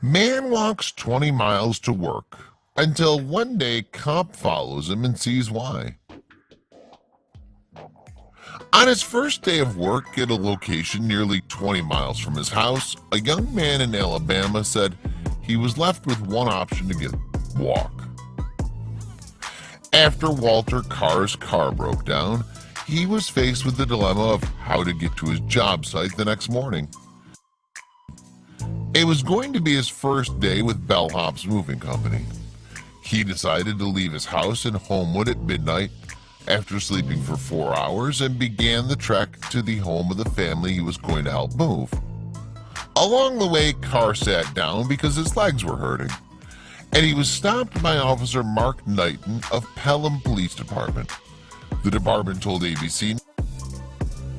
Man walks 20 miles to work until one day cop follows him and sees why. On his first day of work at a location nearly 20 miles from his house, a young man in Alabama said he was left with one option to get walk. After Walter Carr's car broke down, he was faced with the dilemma of how to get to his job site the next morning. It was going to be his first day with Bellhop's moving company. He decided to leave his house in Homewood at midnight after sleeping for 4 hours and began the trek to the home of the family he was going to help move. Along the way, Carr sat down because his legs were hurting, and he was stopped by Officer Mark Knighton of Pelham Police Department. The department told ABC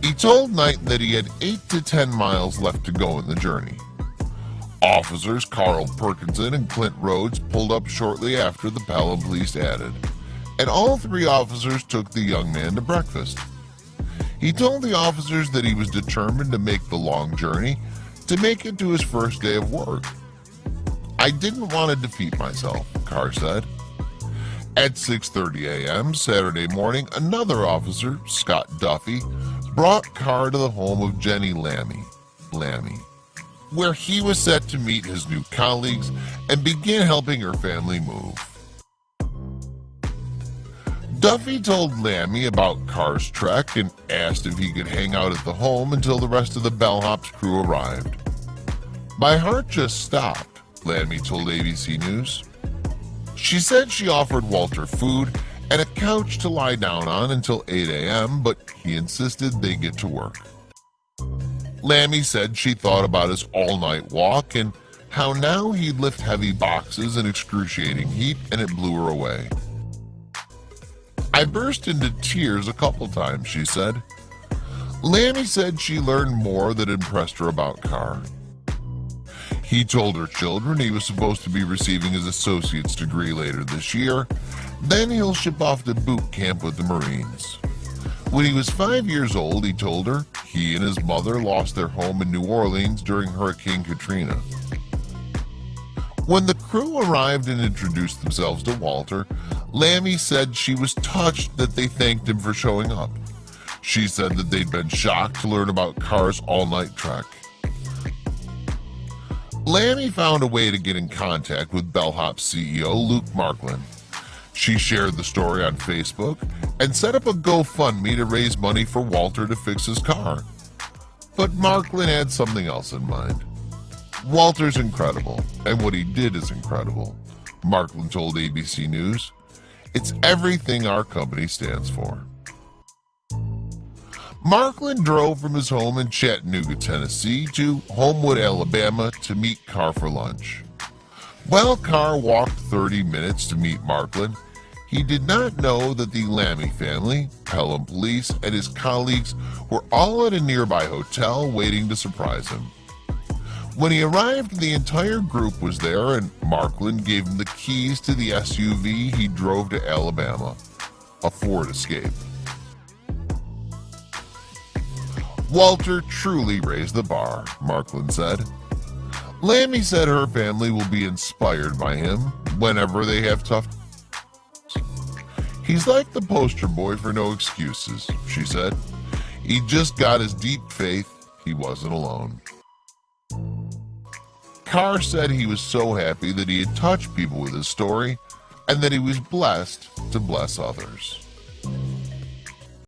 he told Knighton that he had 8 to 10 miles left to go in the journey. Officers Carl Perkinson and Clint Rhodes pulled up shortly after the Pelham police added, and all three officers took the young man to breakfast. He told the officers that he was determined to make the long journey to make it to his first day of work. "I didn't want to defeat myself," Carr said. At 6:30 a.m. Saturday morning, another officer, Scott Duffy, brought Carr to the home of Jenny Lammy, where he was set to meet his new colleagues and begin helping her family move. Duffy told Lammy about Carr's trek and asked if he could hang out at the home until the rest of the Bellhop's crew arrived. "My heart just stopped," Lammy told ABC News. She said she offered Walter food and a couch to lie down on until 8 a.m., but he insisted they get to work. Lammy said she thought about his all-night walk and how now he'd lift heavy boxes in excruciating heat, and it blew her away. "I burst into tears a couple times," she said. Lammy said she learned more that impressed her about Carr. He told her children he was supposed to be receiving his associate's degree later this year, then he'll ship off to boot camp with the Marines. When he was 5 years old, he told her he and his mother lost their home in New Orleans during Hurricane Katrina. When the crew arrived and introduced themselves to Walter, Lammy said she was touched that they thanked him for showing up. She said that they'd been shocked to learn about Carr's all-night trek. Lammy found a way to get in contact with Bellhop's CEO, Luke Marklin. She shared the story on Facebook and set up a GoFundMe to raise money for Walter to fix his car. But Marklin had something else in mind. "Walter's incredible, and what he did is incredible," Marklin told ABC News. "It's everything our company stands for." Marklin drove from his home in Chattanooga, Tennessee to Homewood, Alabama to meet Carr for lunch. While Carr walked 30 minutes to meet Marklin, he did not know that the Lammy family, Pelham Police, and his colleagues were all at a nearby hotel waiting to surprise him. When he arrived, the entire group was there, and Marklin gave him the keys to the SUV he drove to Alabama, a Ford Escape. "Walter truly raised the bar," Marklin said. Lammy said her family will be inspired by him whenever they have tough times. "He's like the poster boy for no excuses," she said. "He just got his deep faith he wasn't alone." Carr said he was so happy that he had touched people with his story and that he was blessed to bless others.